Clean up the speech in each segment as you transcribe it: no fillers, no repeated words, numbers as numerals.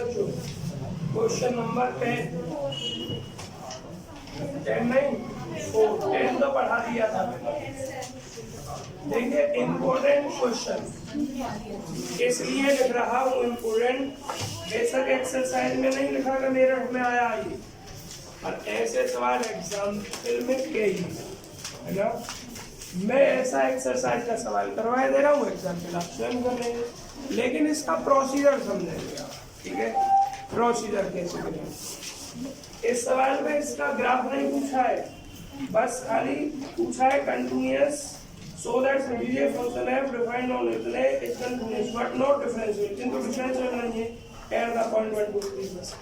बच्चों? Question number 10 नहीं 10 तो पढ़ा दिया था। देखिए इम्पोर्टेंट क्वेश्चन इसलिए लिख रहा हूँ इम्पोर्टेंट, बेशक एक्सरसाइज में नहीं लिखा कि मेरठ में आया ये, और ऐसे सवाल एग्जाम्पल में कई है ना। मैं ऐसा एक्सरसाइज का सवाल करवा दे रहा हूँ, एग्जाम्पल आप स्वयं कर लेंगे, लेकिन इसका प्रोसीजर समझेंगे आप, ठीक है। प्रोसीजर कैसे करेंगे। इस सवाल में इसका ग्राफ नहीं पूछा है, बस खाली पूछा है कंटिन्यूअस, सो दैट समझिए फंक्शन है डिफाइंड ऑन इतने is continuous but not differential, किंतु डिफरेंशियल नहीं है एट द पॉइंट 1 2 3 बस।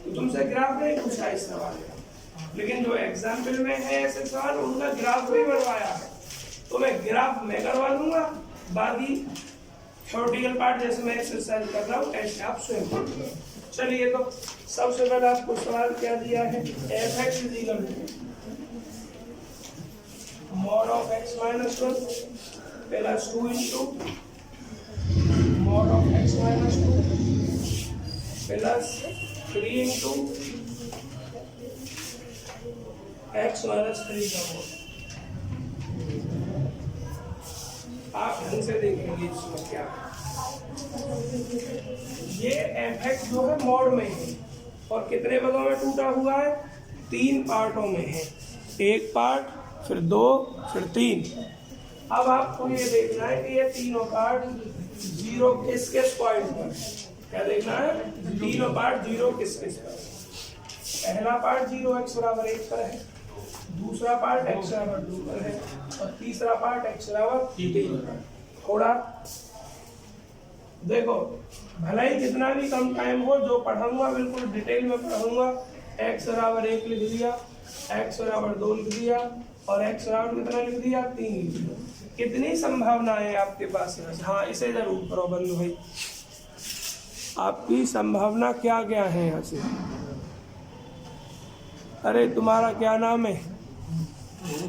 तो तुमसे ग्राफ नहीं पूछा इस सवाल में, लेकिन जो एग्जाम्पल में है ऐसे सवाल उनका ग्राफ भी बनवाया है, तो मैं ग्राफ में करवा दूंगा, बाकी थ्योरेटिकल पार्ट जैसे मैं एक्सरसाइज कर रहा हूँ ऐसे आप स्वयं कर लो। चलिए तो सबसे पहले आपको सवाल क्या दिया है, F X is equal to mod of x minus 1 plus 2 into mod of x minus 2 plus 3 into x minus 3 का mod। आप ढंग से देखेंगे इसमें क्या ये एफ एक्स जो है मॉड में है और कितने पदों में टूटा हुआ है, 3 पार्टों में है, एक पार्ट फिर 2 फिर 3। अब आपको ये देखना है कि ये तीनों पार्ट जीरो किस किस पॉइंट पर, क्या देखना है, तीनों पार्ट जीरो किस किस पर। पहला पार्ट 0 x बराबर 1 पर है, दूसरा पार्ट x बराबर 2 पर है, और तीसरा पार्ट x बराबर 3 पर। थोड़ा देखो, भले ही जितना भी कम टाइम हो, जो पढ़ाऊंगा बिल्कुल डिटेल में पढ़ाऊंगा। x बराबर 1 लिख दिया, x बराबर 2 लिख दिया, और x बराबर कितना लिख दिया, 3 लिख दिया। कितनी संभावना है आपके पास यहाँ से, हाँ इसे जरूर करो बंधु भाई, आपकी संभावना क्या क्या है यहाँ से। अरे तुम्हारा क्या नाम है,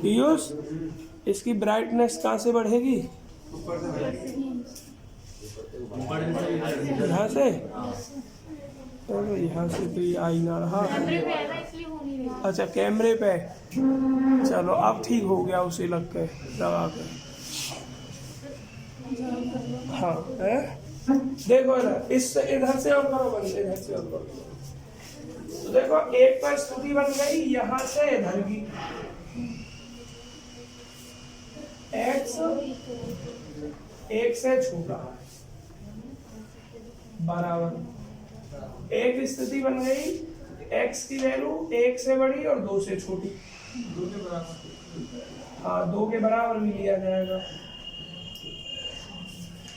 पीयूष, इसकी ब्राइटनेस कहाँ से बढ़ेगी, यहाँ से, तो यहाँ से तो ये आई ना रहा, अच्छा कैमरे पे, चलो अब ठीक हो गया, उसे लग के लगा कर, हाँ है? देखो ना, इस इधर से और करो बंद, इधर से और करो। तो देखो एक पर स्थिति बन गई यहाँ से इधर की, x 1 से छोटा बराबर, एक स्थिति बन गई x की वैल्यू 1 से बड़ी और 2 से छोटी, 2 के बराबर, हाँ 2 के बराबर भी लिया जाएगा।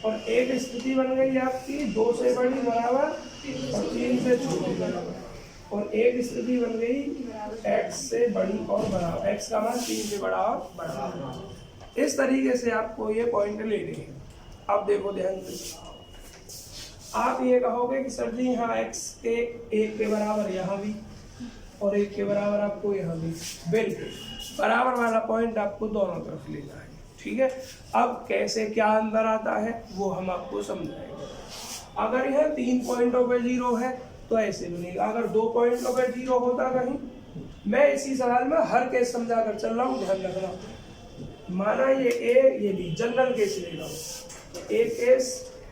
और एक स्थिति बन गई आपकी 2 से बड़ी बराबर और 3 से छोटी बराबर, और एक स्थिति बन गई x से बड़ी और बराबर, x का मान 3 से बड़ा और बराबर। इस तरीके से आपको ये पॉइंट लेने हैं। अब देखो ध्यान से, आप ये कहोगे कि सर जी यहाँ x के 1 के बराबर यहाँ भी और 1 के बराबर आपको यहाँ भी, बिल्कुल बराबर वाला पॉइंट आपको दोनों तरफ लेना है, ठीक है। अब कैसे क्या अंदर आता है वो हम आपको समझाएंगे। अगर यह 3 पॉइंटों पे 0 है तो ऐसे बनेगा, अगर 2 पॉइंटों पे 0 होता कहीं, मैं इसी सवाल में हर केस समझा कर चल रहा हूँ, ध्यान रखना। माना ये a ये b, जनरल केस ले रहा हूँ। एक केस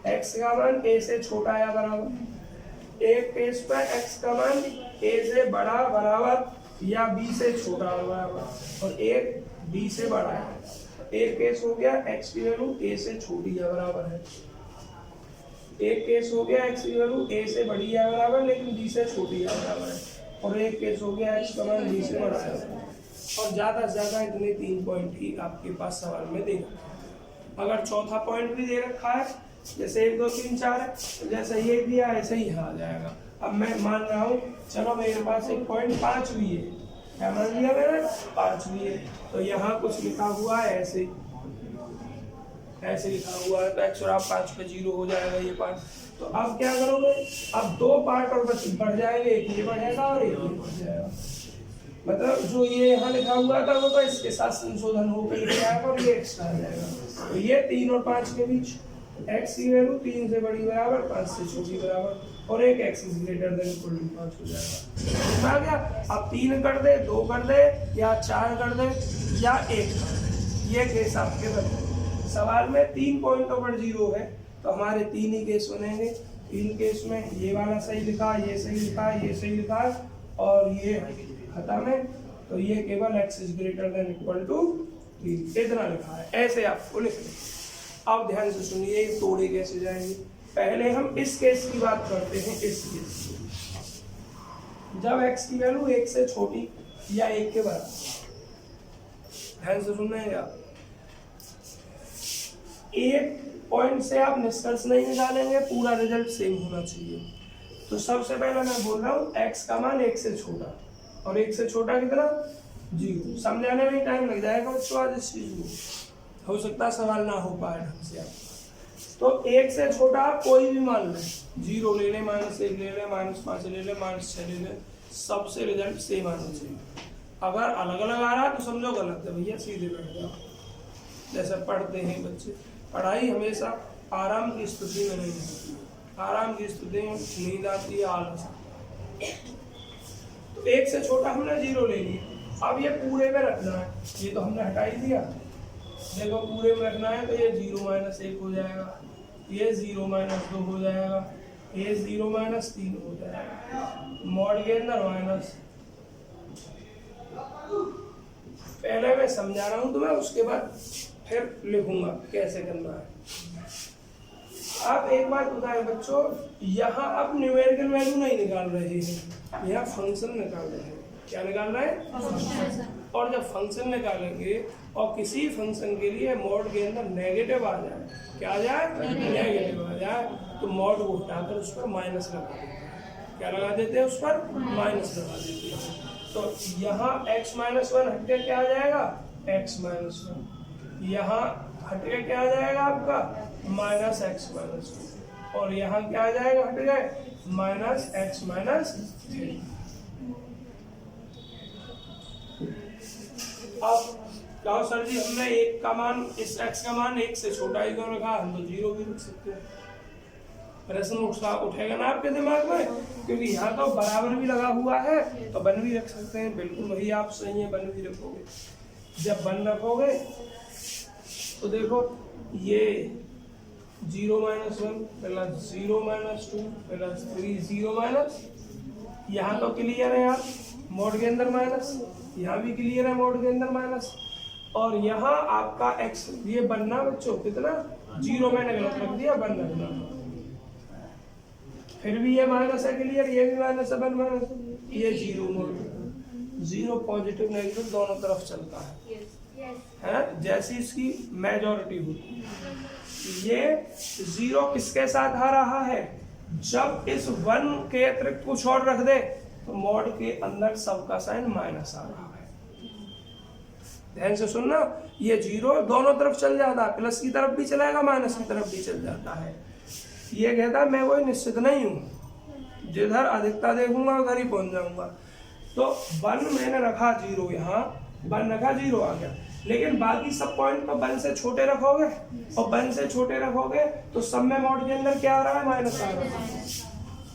x का मान a से छोटा या बराबर, एक केस पर x का मान a से बड़ा बराबर या b से छोटा बराबर, और एक b से बड़ा है। एक केस हो गया x की वैल्यू a से छोटी या बराबर है, एक केस हो गया x की वैल्यू a से बड़ी या बराबर लेकिन b से छोटी या बराबर है, और एक केस हो गया x का मान b से बड़ा है। और ज़्यादा से ज़्यादा इतने 3 पॉइंट ही आपके पास सवाल में दे रखा है। अगर चौथा पॉइंट भी दे रखा है, जैसे 1 2 3 4 है, तो जैसे ये दिया ऐसे ही यहाँ आ जाएगा। अब मैं मान रहा हूँ, चलो मेरे पास एक पॉइंट 5 भी है, क्या मान लिया मैंने, 5 भी है, तो यहाँ कुछ लिखा हुआ है ऐसे, ऐसे लिखा हुआ है, तो x और 5 पे 0 हो जाएगा ये पार्ट। तो अब क्या करोगे, अब 2 पार्ट और बढ़ जाएंगे, एक ये बढ़ेगा और एक ये बढ़ जाएगा। मतलब जो ये यहाँ लिखा हुआ था वो तो इसके साथ संशोधन होकर लिखा जाएगा और ये एक्स्ट्रा आ जाएगा। तो ये 3 और 5 के बीच x की वैल्यू 3 से बड़ी बराबर 5 से छोटी बराबर, और एक x is greater than equal to 5 हो जाएगा। आ गया। अब 3 कर दे, 2 कर दे, या 4 कर दे, या 1 कर दे, ये केस आपके बनते। सवाल में 3 पॉइंटों पर 0 है तो हमारे 3 ही केस बनेंगे। 3 केस में ये वाला सही लिखा, ये सही लिखा, ये सही लिखा और ये खत्म है। तो ये केवल x is greater than equal to 3 इतना लिखा है, ऐसे आपको लिख लें। अब ध्यान से सुनिए तोड़े कैसे जाएंगे। पहले हम इस केस की बात करते हैं, इस केस की, जब x की वैल्यू 1 से छोटी या 1 के बराबर। ध्यान से सुनना है आप, एक पॉइंट से आप निष्कर्ष नहीं निकालेंगे, पूरा रिजल्ट सेम होना चाहिए। तो सबसे पहले मैं बोल रहा हूँ x का मान 1 से छोटा, और 1 से छोटा कितना 0। समझाने में टाइम लग जाएगा उसके बाद इस चीज को, हो सकता है सवाल ना हो पाए ढंग से आप। तो 1 से छोटा कोई भी मान ले, 0 ले ले, -1 ले ले, -5 ले ले, -6 ले ले, सबसे रिजल्ट सेम आना चाहिए। अगर अलग अलग आ रहा है तो समझो गलत है भैया, सीधे बैठ जाओ। जैसे पढ़ते हैं बच्चे, पढ़ाई हमेशा आराम की स्थिति में नहीं होती। आराम की स्थिति में नींद आती है, आलस। तो 1 से छोटा हमने 0 ले लिया। अब ये पूरे में रखना है, ये तो हमने हटा ही दिया। देखो पूरे में रखना है तो ये 0 - 1 हो जाएगा, ये 0 - 2 हो जाएगा, ये 0 - 3 हो जाएगा। मॉड के अंदर माइनस, पहले मैं समझा रहा हूँ तुम्हें, उसके बाद फिर लिखूंगा कैसे करना है। आप एक बात बताएं बच्चों, यहाँ अब न्यूमेरिकल वैल्यू नहीं निकाल रहे हैं, यहाँ फंक्शन निकाल रहे हैं। क्या निकाल रहे हैं? और जब फंक्शन निकालेंगे और किसी फंक्शन के लिए मॉड के अंदर नेगेटिव आ जाए, क्या आ जाए? नेगेटिव आ जाए, तो मॉड को हटाकर उस पर माइनस लगा देते हैं। क्या लगा देते हैं? उस पर माइनस लगा देते हैं। तो यहाँ x - 1 हट के क्या आ जाएगा? x - 1। यहाँ हट के क्या आ जाएगा आपका? -x - 2। और यहाँ क्या आ जाएगा हट गए? -x - 3। अब कहो सर जी हमने 1 का मान, इस x का मान 1 से छोटा ही क्यों रखा? हम तो 0 भी रख सकते हैं। प्रश्न उठेगा ना आपके दिमाग में, क्योंकि यहाँ तो बराबर भी लगा हुआ है तो 1 भी रख सकते हैं। बिल्कुल वही आप सही है, 1 भी रखोगे। जब 1 रखोगे तो देखो ये 0 - 1 प्लस 0 - 2 प्लस 3 0 यहाँ तो क्लियर है यार, मोड के अंदर माइनस, यहाँ भी क्लियर है मोड के अंदर माइनस। और यहाँ आपका x ये बनना बच्चों कितना? 0 मैंने गलत रख दिया, 1 रखना। फिर भी ये माइनस है क्लियर, ये भी माइनस है, 1 माइनस, ये 0 मोड। 0 पॉजिटिव नेगेटिव दोनों तरफ चलता है जैसी इसकी मेजॉरिटी होती है। ये 0 किसके साथ आ रहा है? जब इस 1 के अतिरिक्त कुछ और रख दे तो मॉड के अंदर सबका साइन माइनस आ रहा है। ध्यान से सुनना, ये 0 दोनों तरफ चल जाता है, प्लस की तरफ भी चलेगा, माइनस की तरफ भी चल जाता है। ये कहता है मैं कोई निश्चित नहीं हूँ, जिधर अधिकता देखूंगा उधर ही पहुंच जाऊंगा। तो 1 मैंने रखा 0, यहाँ 1 रखा 0 आ गया, लेकिन बाकी सब पॉइंट को 1 से छोटे रखोगे, और 1 से छोटे रखोगे तो सब में मॉड के अंदर क्या आ रहा है? माइनस आ रहा है।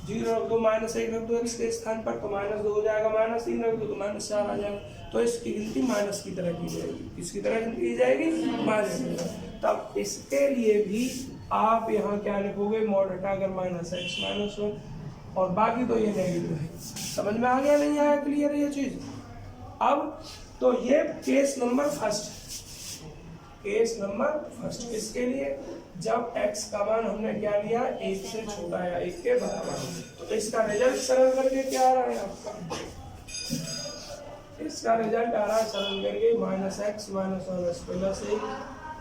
0 रख दो, -1 रख दो x के स्थान पर तो -2 हो जाएगा, -3 रख दो तो -4 आ जाएगा। तो इसकी गिनती माइनस की तरह की जाएगी। किसकी तरह गिनती की जाएगी? माइनस की तरह। तब इसके लिए भी आप यहाँ क्या लिखोगे? मॉड हटाकर -x - 1, और बाकी तो ये नेगेटिव है। समझ में आ गया नहीं आया? क्लियर है ये चीज? अब तो ये case number first, case number first किसके लिए? जब x का मान हमने क्या लिया? 1 से छोटा या 1 के बराबर। तो इसका रिजल्ट सरल करके क्या आ रहा है आपका? इसका रिजल्ट आ रहा है सरल करके -x - 1 प्लस 1,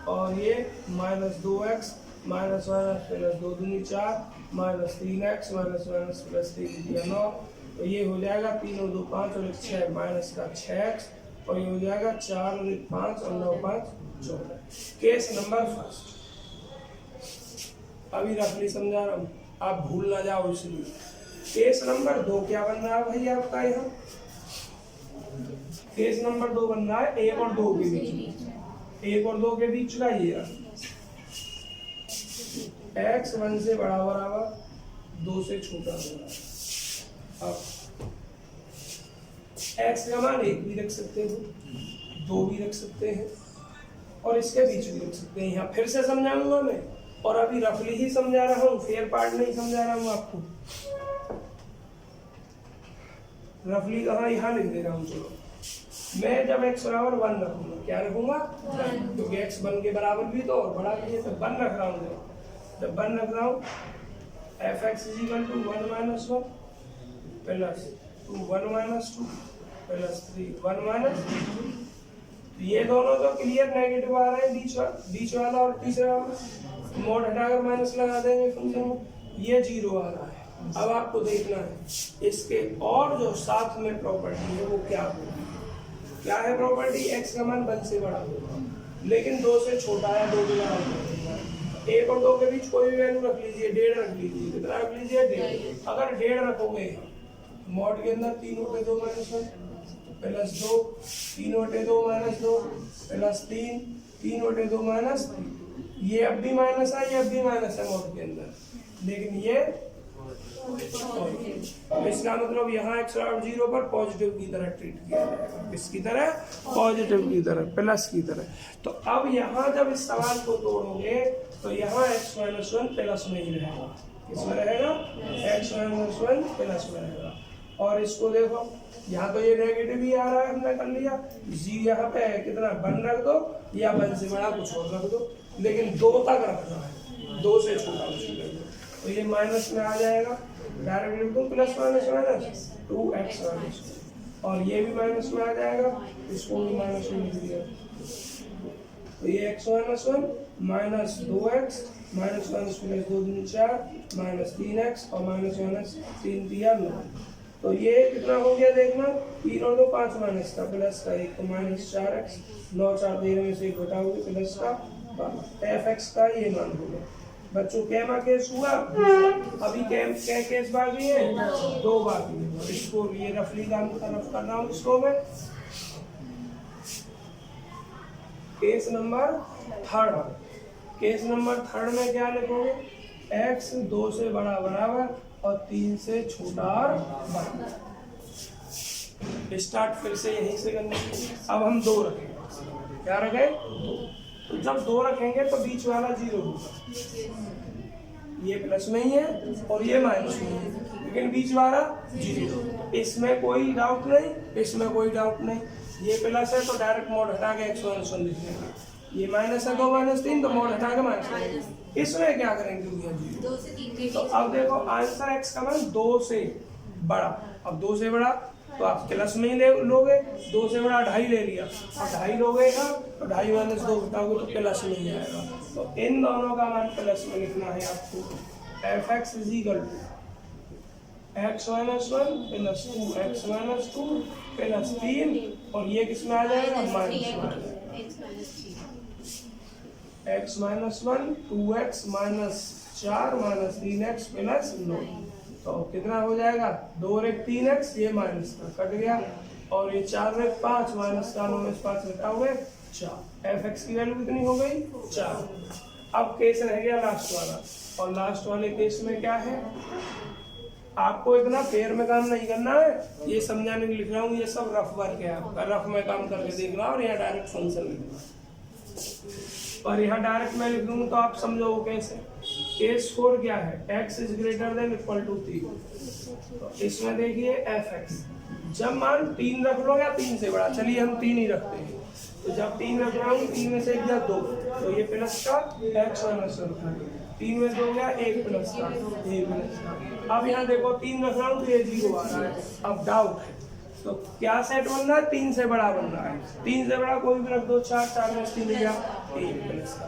और ये -2x - 1 प्लस 2 दूनी 4, -3x - 1 प्लस 3 9। तो ये हो जाएगा 3 और 2 5 और 1 6 माइनस का 6x, और ये हो जाएगा 4 और 1 5 और 9 5 14। केस नंबर फर्स्ट अभी रफली समझा रहा हूँ, आप भूल ना जाओ इसलिए। केस नंबर 2 क्या बन रहा है भाई आपका? यहाँ केस नंबर 2 बन रहा है 1 और 2 के बीच, 1 और 2 के बीच का ये x 1 से बड़ा बराबर 2 से छोटा हो रहा है। अब x का मान 1 भी रख सकते हो, 2 भी रख सकते हैं और इसके बीच भी रख सकते हैं। यहाँ फिर से समझाऊंगा मैं, और अभी रफली ही समझा रहा हूँ, फेयर पार्ट नहीं समझा रहा हूँ आपको। रफली कहाँ, यहाँ लिख दे रहा हूँ। चलो मैं जब x बराबर 1 रखूंगा, क्या रखूंगा, 1, क्योंकि x 1 के बराबर भी तो और बड़ा भी है, तो 1 रख रहा हूँ। जब 1 रख रहा हूँ, f(x) = 1 - 1 प्लस 2 1 - 2 प्लस 3 1 - ये दोनों तो क्लियर नेगेटिव आ रहे हैं, बीच वाला और तीसरा वाला मोड हटाकर माइनस लगा देंगे फंक्शन में, ये 0 आ रहा है। अब आपको देखना है इसके और जो साथ में प्रॉपर्टी है वो क्या होगी। क्या है प्रॉपर्टी, x का मान 1 से बड़ा होगा, लेकिन 2 से छोटा है, 2 के बराबर होगा। 1 और 2 के बीच कोई भी वैल्यू रख लीजिए, 1.5 रख लीजिए, कितना रख लीजिए, 1.5। अगर 1.5 रखोगे मॉड के अंदर 3/2 - 1 प्लस 2 3/2 - 2 प्लस 3 3/2 - 3। ये अब भी माइनस है, ये अब भी माइनस है मॉड के अंदर, लेकिन ये इसका मतलब यहाँ x बराबर 0 पर पॉजिटिव की तरह ट्रीट किया जाएगा। किसकी तरह, पॉजिटिव की तरह, प्लस की तरह। तो अब यहाँ जब इस सवाल को तोड़ोगे तो यहाँ x - 1 प्लस में ही रहेगा। किसमें रहेगा, x - 1 प्लस में रहेगा। और इसको देखो, यहाँ तो ये नेगेटिव ही आ रहा है, हमने कर लिया जी। यहाँ पे कितना 1 रख दो या 1 से बड़ा कुछ और रख दो, लेकिन 2 तक रखना है, 2 से छोटा कुछ रख दो। तो ये माइनस में आ जाएगा, डायरेक्ट लिख दो प्लस माइनस माइनस 2x - और ये भी माइनस में आ जाएगा, इसको भी माइनस में लिख दिया। तो ये x - 1 minus 2x minus 1 plus 2 दूनी 4 माइनस 3x और माइनस 3 दिया 9। तो ये कितना हो गया देखना, 3 और 2 5 माइनस का प्लस का 1 तो माइनस 4x 9 4 13 में से 1 घटाओगे प्लस का 12। fx का ये मान होगा। बच्चों कैमा केस हुआ, अभी क्या केस बाकी है, 2 बाकी है। इसको ये रफली काम तरफ कर रहा हूँ इसको मैं। केस नंबर 3, केस नंबर 3 में क्या लिखोगे, x 2 से बड़ा बराबर और 3 से छोटा और बड़ा। स्टार्ट फिर से यहीं से करने। अब हम 2 रखेंगे, क्या रखें, 2। तो जब 2 रखेंगे तो बीच वाला 0 होगा, ये प्लस में ही है और ये माइनस में है, लेकिन बीच वाला 0। इसमें कोई डाउट नहीं, इसमें कोई डाउट नहीं। ये प्लस है तो डायरेक्ट मोड हटा के x - 1 लिख देंगे। ये माइनस है 2 - 3 तो मोड हटा के माइनस। इसमें क्या करेंगे, 2 से 3। तो अब देखो आंसर x का मान 2 से बड़ा। अब 2 से बड़ा तो आप प्लस में ही लोगे, 2 से बड़ा 2.5 ले लिया, और 2.5 लोगे ना तो 2.5 माइनस 2 घटाओगे तो प्लस में ही आएगा। तो इन दोनों का मान प्लस में लिखना है आपको। f(x) = x - 1 plus 2x - 2 plus 3 और ये किस में आ जाएगा, माइनस में आ जाएगा। x - 1 2x - 4 - 3x plus 9। तो कितना हो जाएगा, 2 और 1 3x, ये माइनस का कट गया, और ये 4 और 1 5 माइनस का 9 में 5 घटाओगे 4। fx की वैल्यू कितनी हो गई, 4। अब केस रह गया लास्ट वाला, और लास्ट वाले केस में क्या है, आपको इतना पेयर में काम नहीं करना है, ये समझाने के लिख रहा हूँ, ये सब रफ वर्क है आपका, रफ में काम करके देखना और यहाँ डायरेक्ट फंक्शन लिखना। और यहाँ डायरेक्ट मैं लिख दूंगा तो आप समझो कैसे। केस 4 क्या है, x > 3। तो इसमें देखिए fx, जब मान 3 रख लो या 3 से बड़ा, चलिए हम 3 ही रखते हैं। तो जब 3 रख रहा हूँ, 3 में से 1 या 2, तो ये प्लस का x - 1 3 में 2 गया 1 प्लस का 1 प्लस का। अब यहाँ देखो 3 रख रहा हूँ तो ये 0 आ रहा है। अब डाउट है तो क्या सेट बन रहा है, 3 से बड़ा बन रहा है। 3 से बड़ा कोई भी रख दो, 4 4 में 3 गया 1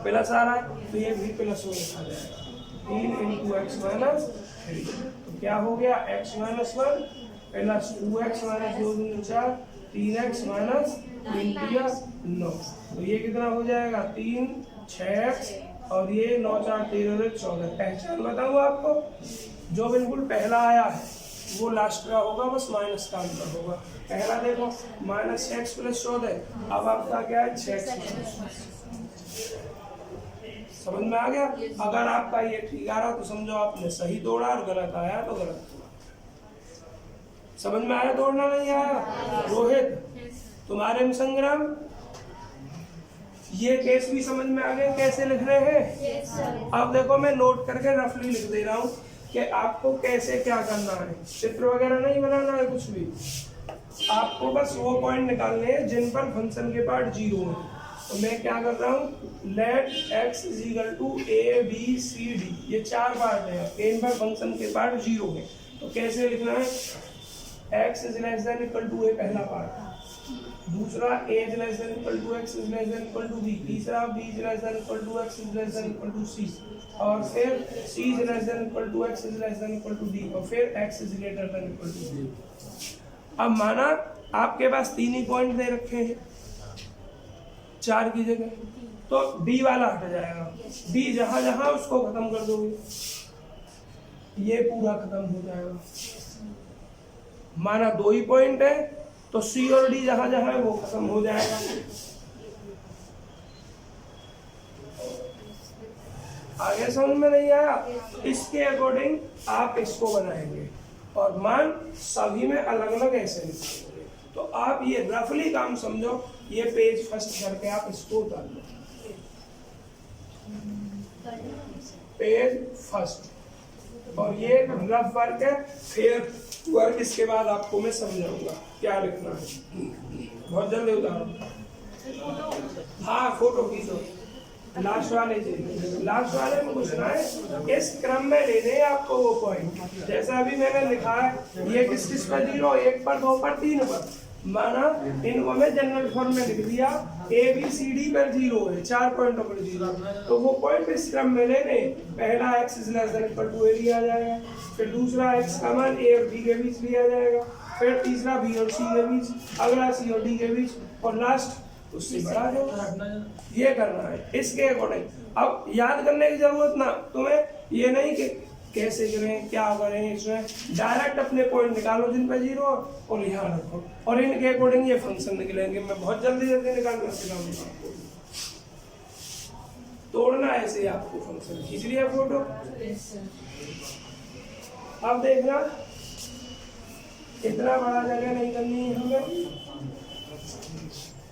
प्लस आ रहा है, तो ये भी प्लस में लिखा जाएगा। 3 × x - 3। तो क्या हो गया, x - 1 प्लस 2x - 2 दूनी 4 3x - 3 9। तो ये कितना हो जाएगा, 3 6x और ये 9 4 13 और 14। पहचान बताऊँ आपको, जो बिल्कुल पहला आया है वो लास्ट का होगा, बस माइनस का अंतर होगा। पहला देखो -6x + 14, अब आपका क्या है 6x। समझ में आ गया? अगर आपका ये ठीक आ रहा तो समझो आपने सही तोड़ा, और गलत आया तो गलत तोड़ा। समझ में आया तोड़ना नहीं आया? रोहित, तुम्हारे में संग्राम, ये केस भी समझ में आ गया कैसे लिख रहे हैं? अब देखो मैं नोट करके रफली लिख दे रहा हूँ कि आपको कैसे क्या करना है। चित्र वगैरह नहीं बनाना है कुछ भी, आपको बस वो पॉइंट निकालने हैं जिन पर फंक्शन के पार्ट 0 है। तो मैं क्या कर रहा हूँ, let x is equal to a b c d, ये 4 पार्ट है, इन पर फंक्शन के पार्ट 0 है। तो कैसे लिखना है? x is less than equal to a पहला पार्ट, दूसरा a is less than equal to x is less than equal to b, तीसरा b is less than equal to x is less than equal to c, और फिर c is less than equal to x is less than equal to d, और फिर x is greater than equal to d। अब माना आपके पास 3 ही point दे रखे हैं 4 की जगह, तो D वाला हट जाएगा, D जहां जहां उसको खत्म कर दोगे ये पूरा खत्म हो जाएगा। माना 2 ही पॉइंट है तो C और D जहां जहां है वो खत्म हो जाएगा। आगे समझ में नहीं आया? इसके अकॉर्डिंग आप इसको बनाएंगे, और मान सभी में अलग अलग ऐसे निकालेंगे। तो आप ये रफली काम समझो, ये पेज फर्स्ट करके आप इसको उतार लो, पेज फर्स्ट, और ये रफ वर्क है, फिर वर्क इसके बाद आपको मैं समझाऊंगा क्या लिखना है। बहुत जल्दी उतारो। हाँ फोटो खींचो, लास्ट वाले चाहिए, लास्ट वाले में पूछना है इस क्रम में लेने हैं आपको वो पॉइंट। जैसा अभी मैंने लिखा है ये किस किस पर 0, 1 पर 2 पर 3 पर, माना इनको मैं जनरल फॉर्म में लिख दिया A B C D पर 0 है, 4 पॉइंटों पर 0, तो वो पॉइंट इस क्रम में लेने, पहला x is less than equal to a लिया जाएगा, फिर दूसरा x का मान a और b के बीच लिया जाएगा, फिर तीसरा b और c के बीच, अगला c और d के बीच, और लास्ट उससे बड़ा जो ये करना है इसके अकॉर्डिंग। अब याद करने की जरूरत ना तुम्हें, ये नहीं कि कैसे करें क्या करें, इसमें डायरेक्ट अपने पॉइंट निकालो जिन पे 0 और यहाँ रखो, और इनके अकॉर्डिंग ये फंक्शन निकलेंगे। मैं बहुत जल्दी निकालना सिखाऊंगा आपको। तोड़ना ऐसे आपको फंक्शन, खींच लिया फोटो। अब देखना इतना बड़ा जगह नहीं करनी है हमें।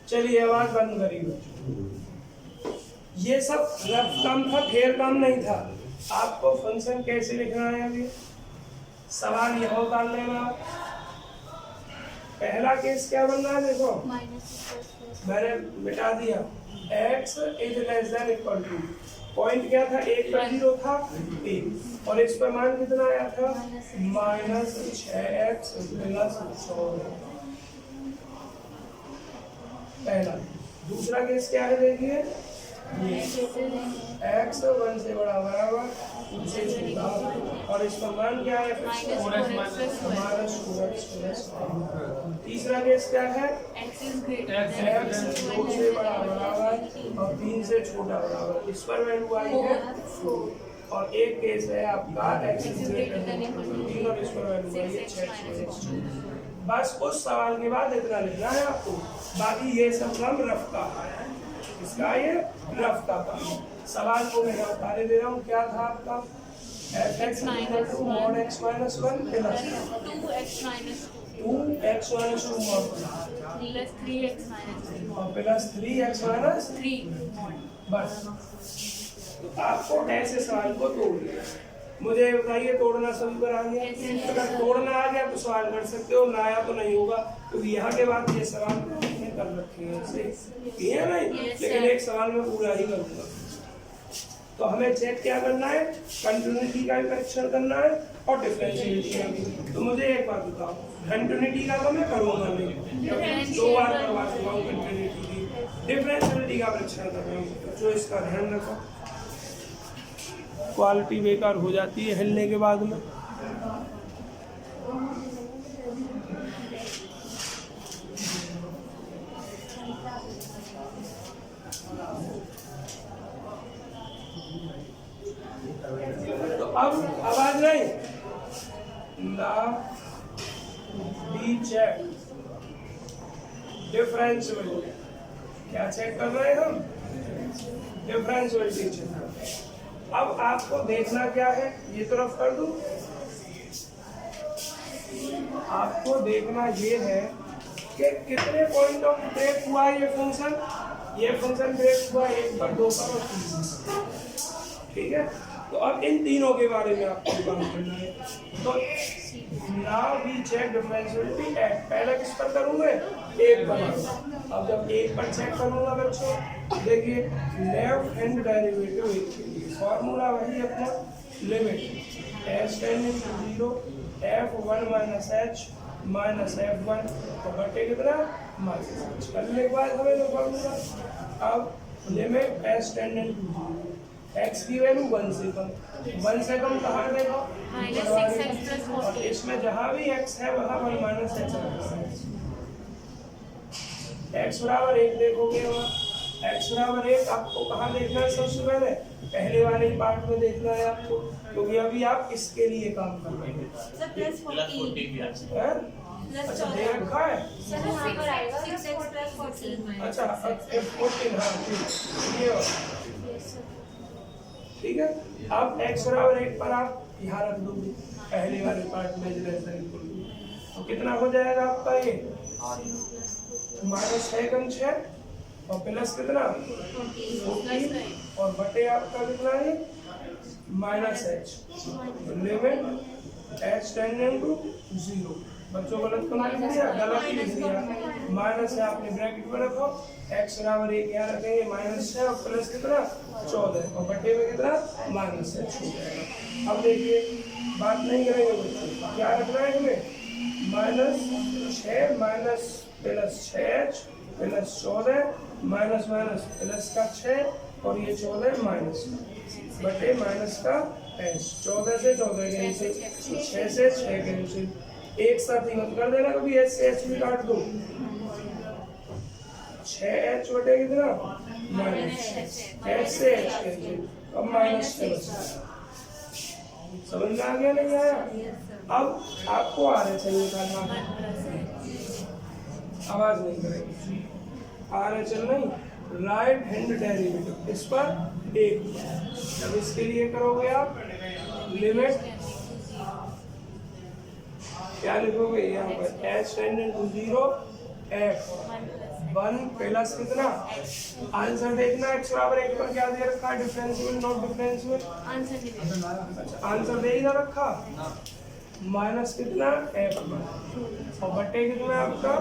चलिए आवाज बंद करिए। ये सब रफ काम था, फेर काम नहीं था। आपको फंक्शन कैसे लिखना है अभी सवाल यह उतार लेना। पहला केस क्या बनना है देखो, मैंने मिटा दिया, x is less than equal to, point क्या था 1 पर 0 था a, और इस पर मान कितना आया था -6x प्लस 100। पहला। दूसरा केस क्या है देखिए, ये x 1 से बड़ा बराबर 2 से छोटा, और इसका मान क्या है -4x। तीसरा केस क्या है, x 2 से बड़ा बराबर और 3 से छोटा बराबर, इस पर वैल्यू आई है 4। और एक केस है आपका x ग्रेटर देन 3 और इस पर वैल्यू आई है 6x। बस उस सवाल के बाद इतना लिखना है आपको, बाकी ये सब काम रफ का है, इसका ये रफ का काम। सवाल को मैं उतारे दे रहा हूँ, क्या था आपका fx mod x minus 1 plus 2x minus 2 mod plus 3x minus 3 और प्लस 3x minus 3 बस। तो आपको ऐसे सवाल को तोड़ना है। मुझे बताइए तोड़ना सभी पर आ गया? अगर तोड़ना आ गया तो सवाल कर सकते हो, ना आया तो नहीं होगा, क्योंकि यहाँ के बाद ये सवाल कर रखे हैं ऐसे नहीं, लेकिन एक सवाल में पूरा ही करूँगा। तो हमें चेक क्या करना है, कंटिन्यूटी का भी परीक्षण करना है और डिफरेंशियलिटी का भी। तो मुझे एक बात बताओ, कंटिन्यूटी का तो मैं करूँगा नहीं, 2 बार करवा चुका हूँ कंटिन्यूटी की, डिफरेंशियलिटी का परीक्षण कर रहा हूँ, जो इसका ध्यान रखो। क्वालिटी बेकार हो जाती है हिलने के बाद में। तो अब आवाज नहीं ना बी चेक डिफरेंशियल, क्या चेक कर रहे हैं हम, डिफरेंशिएबिलिटी चेक करते हैं। अब आपको देखना क्या है, ये तरफ कर दूं, आपको देखना ये है कि कितने पॉइंट ऑफ ब्रेक हुआ ये फंक्शन ब्रेक हुआ 1 पर, 2 पर और 3 पर। ठीक है, तो अब इन तीनों के बारे में आपको काम करना है। तो now we check differentiability at, पहले किस पर करूंगे, 1 पर। अब जब 1 पर चेक करूंगा बच्चों, देखिए लेफ्ट हैंड डेरिवेटिव फॉर्मूला वही अपना, limit h tending to 0 f1 minus h minus f1 और बटे कितना माइनस h। करने के बाद हमें जो फॉर्मूला, अब limit h tending to 0, x की वैल्यू 1 से कम, 1 से कम कहाँ देखो, और इसमें जहाँ भी x है वहाँ 1 माइनस h x बराबर 1 देखोगे, वहाँ x बराबर 1 आपको कहाँ देखना है, सबसे पहले वाले पार्ट में देखना है आपको, क्योंकि अभी आप इसके लिए काम कर रहे हैं। अच्छा दे रखा है, अच्छा 14, हाँ ठीक है। अब x बराबर 1 पर आप यहाँ रख दोगे पहले वाले पार्ट में, तो कितना हो जाएगा आपका ये -6 और प्लस कितना 14 और बटे आपका कितना है -h, limit h tending to 0। बच्चों गलत तो नहीं दिया, गलत ही लिख दिया, माइनस है आपने ब्रैकेट में रखो, x बराबर 1 यहाँ रखेंगे -6 और प्लस कितना 14 और बटे में कितना -h हो जाएगा। अब देखिए बात नहीं करेंगे बच्चों, क्या रखना है हमें, -6 minus plus 6h plus 14 minus minus plus का 6 और ये 14 माइनस बटे माइनस का h, 14 से 14 के नीचे 6 से 6 के नीचे एक साथ ही मत कर देना, कभी h से h भी काट दो, 6h बटे कितना माइनस h से h के नीचे, अब माइनस 6 समझ में आ गया नहीं आया। अब आपको RHL निकालना है, आवाज नहीं करेंगे, RHL नहीं, राइट हैंड डेरिवेटिव, इस पर 1। अब इसके लिए करोगे आप लिमिट, क्या लिखोगे यहाँ पर h tending to 0 f1 plus कितना, आंसर देखना x बराबर 1 पर क्या दे रखा है, डिफरेंशिएबल नॉट डिफरेंशिएबल, अच्छा आंसर दे ही ना रखा, माइनस कितना f1 और बटे कितना आपका,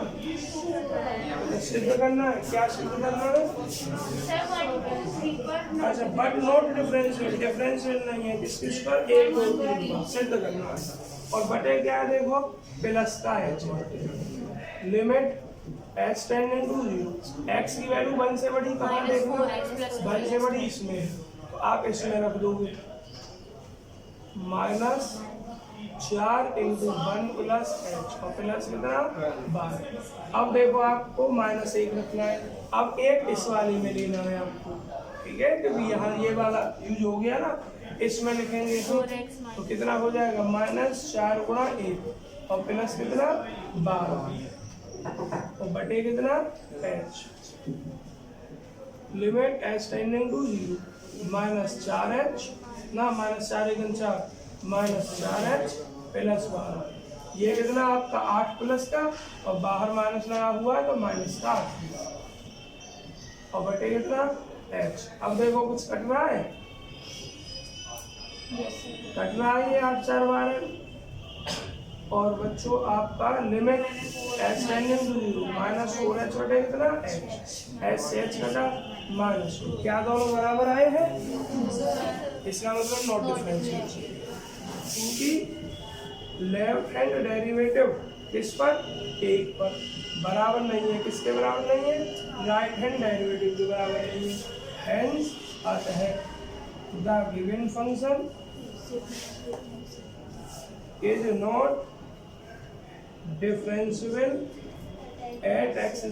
सिद्ध करना है, क्या सिद्ध करना है, अच्छा बट नॉट डिफरेंशिएबल, डिफरेंशिएबल नहीं है, किस पर 1 2 3 सिद्ध करना है, और बटे क्या है देखो प्लस का h, limit h tending to 0, x की वैल्यू 1 से बड़ी कहाँ देखो, 1 से बड़ी इसमें, तो आप इसमें रख दोगे -4 × 1 प्लस h और प्लस कितना 12। अब देखो आपको -1 रखना है, अब 1 इस वाली में लेना है आपको, ठीक है, क्योंकि यहाँ ये वाला यूज हो गया ना, इसमें लिखेंगे तो कितना हो जाएगा -4 × 1 और प्लस कितना 12 और बटे कितना h, limit h tending to 0 -4h ना -4 × 4 -4h प्लस 12, ये कितना आपका 8 प्लस का और बाहर माइनस लगा हुआ है तो माइनस का 8 और बटे कितना h। अब देखो कुछ कटना है, कटना है ये 8 4 12 और बच्चों आपका limit h tending to 0 -4h बटे कितना h से h कटा -2, क्या दोनों बराबर आए हैं, इसका मतलब नॉट डिफरेंशिएबल, क्योंकि लेफ्ट हैंड डेरिवेटिव किस पर 1 पर बराबर नहीं है, किसके बराबर नहीं है, राइट हैंड डेरिवेटिव के बराबर नहीं है, हेंस अतः the given function is not differentiable eight x =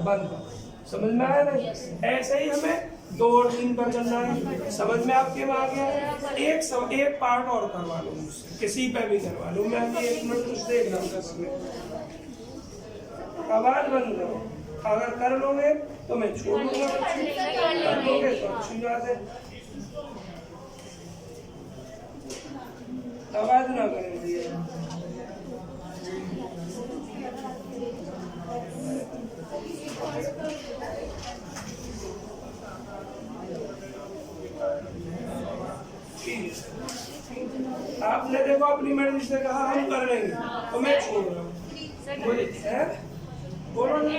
बंद। समझ में आया नहीं, ऐसे ही हमें 2 और 3 पर चलना है, समझ में आपके में आ गया, एक पार्ट और करवा लो मुझसे, किसी पे भी करवा लो, मैं अभी 1 मिनट कुछ देख रहा हूँ, 10 मिनट आवाज बंद करो। अगर कर लोगे तो मैं छोड़ दूंगा, कर लोगे तो अच्छी बात है। आवाज ना करें भैया। आपने देखो अपनी मर्जी से कहा हम कर लेंगे तो मैं छोड़ रहा हूँ। बोलो ना।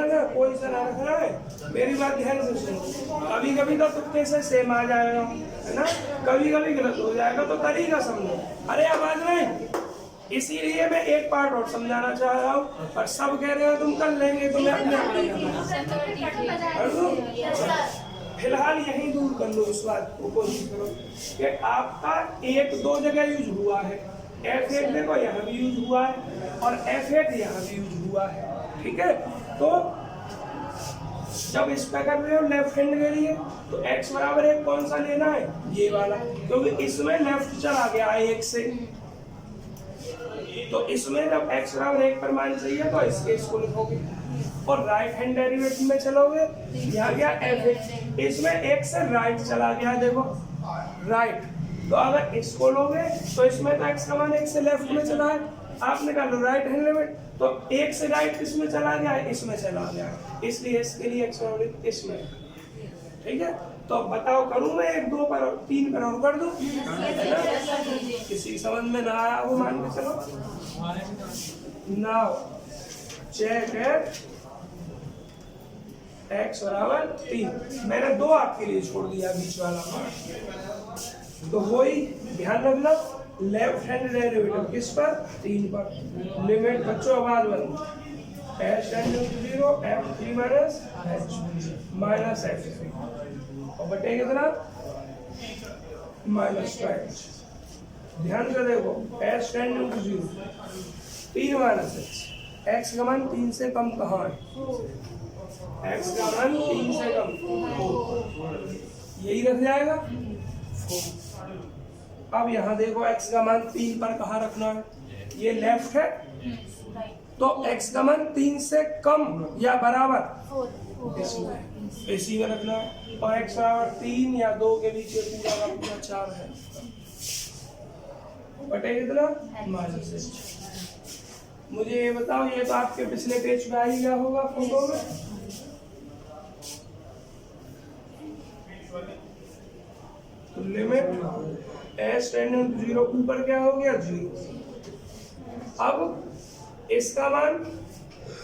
ना कोई सा ना रखना है, मेरी बात ध्यान से सुनो। कभी कभी तो तुक्के से सेम आ जाएगा, है ना, कभी कभी गलत हो जाएगा, तो तरीका समझो। अरे आवाज नहीं, इसीलिए मैं एक पार्ट और समझाना चाह रहा हूँ, और सब कह रहे हो तुम कर लेंगे तो मैं अपने फिलहाल यही दूर कर लो इस बात को, कोशिश करो कि आपका एक दो जगह यूज हुआ है। F8 देखो यहाँ भी यूज हुआ है और F8 यहाँ भी यूज हुआ है, ठीक है। तो जब इस पे कर रहे हो लेफ्ट हैंड के लिए तो x बराबर 1 कौन सा लेना है, ये वाला, क्योंकि इसमें लेफ्ट चला गया है 1 से, तो इसमें जब x बराबर 1 पर मान चाहिए तो इसको लिखोगे, और राइट हैंड डेरिवेटिव में चलोगे, यहाँ गया F8, इसमें 1 से राइट चला गया, देखो राइट, तो अगर इसको लोगे तो इसमें तो x का मान 1 से लेफ्ट में चला है, आपने कहा लो राइट हैंड लिमिट, तो 1 से राइट किसमें चला गया है, इसमें चला गया है, इसलिए इसके लिए x बराबर इसमें, ठीक है। तो बताओ करूं मैं 1 2 पर 3 पर और कर दूं, किसी समझ में ना आया वो मान के चलो। नाउ चेक x बराबर 3, मैंने 2 आपके लिए छोड़ दिया बीच वाला पार्ट, तो वही ध्यान रखना, लेफ्ट हैंड डेरिवेटिव किस पर, 3 पर, लिमिट बच्चों आवाज बंद, h tending to 0 f3 minus h minus f3, और बटे कितना माइनस 12, ध्यान से देखो h tending to 0 3 minus h, x का मान 3 से कम कहाँ है, x का मान 3 से कम, यही रख जाएगा। अब यहाँ देखो x का मान 3 पर कहाँ रखना है, ये लेफ्ट है, तो x का मान 3 से कम या बराबर इसी में रखना है, और x बराबर 3 या 2 के नीचे पूरा का पूरा 4 है, बटे कितना माइनस। मुझे ये बताओ, ये तो आपके पिछले पेज में आ ही गया होगा फोटो में, तो लिमिट h टेंडिंग टू 0 ऊपर क्या हो गया 0। अब इसका मान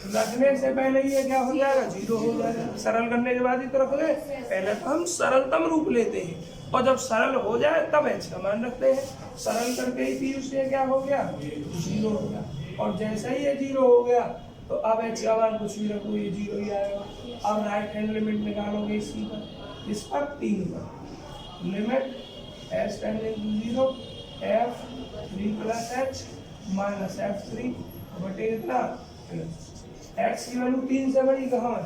रखने से पहले ये क्या हो जाएगा 0 हो जाएगा, सरल करने के बाद ही तो रख दे, पहले तो हम सरलतम रूप लेते हैं और जब सरल हो जाए तब h का मान रखते हैं, सरल करके ही पीयूष ये क्या हो गया 0 हो गया, और जैसे ही ये 0 हो गया तो अब h का मान कुछ भी रखो ये 0 ही आएगा। अब राइट हैंड लिमिट निकालोगे इसी पर, इस पर 3 पर, limit h tending to 0 f3 plus h minus f3 बटे कितना, x की वैल्यू 3 से बड़ी कहाँ है,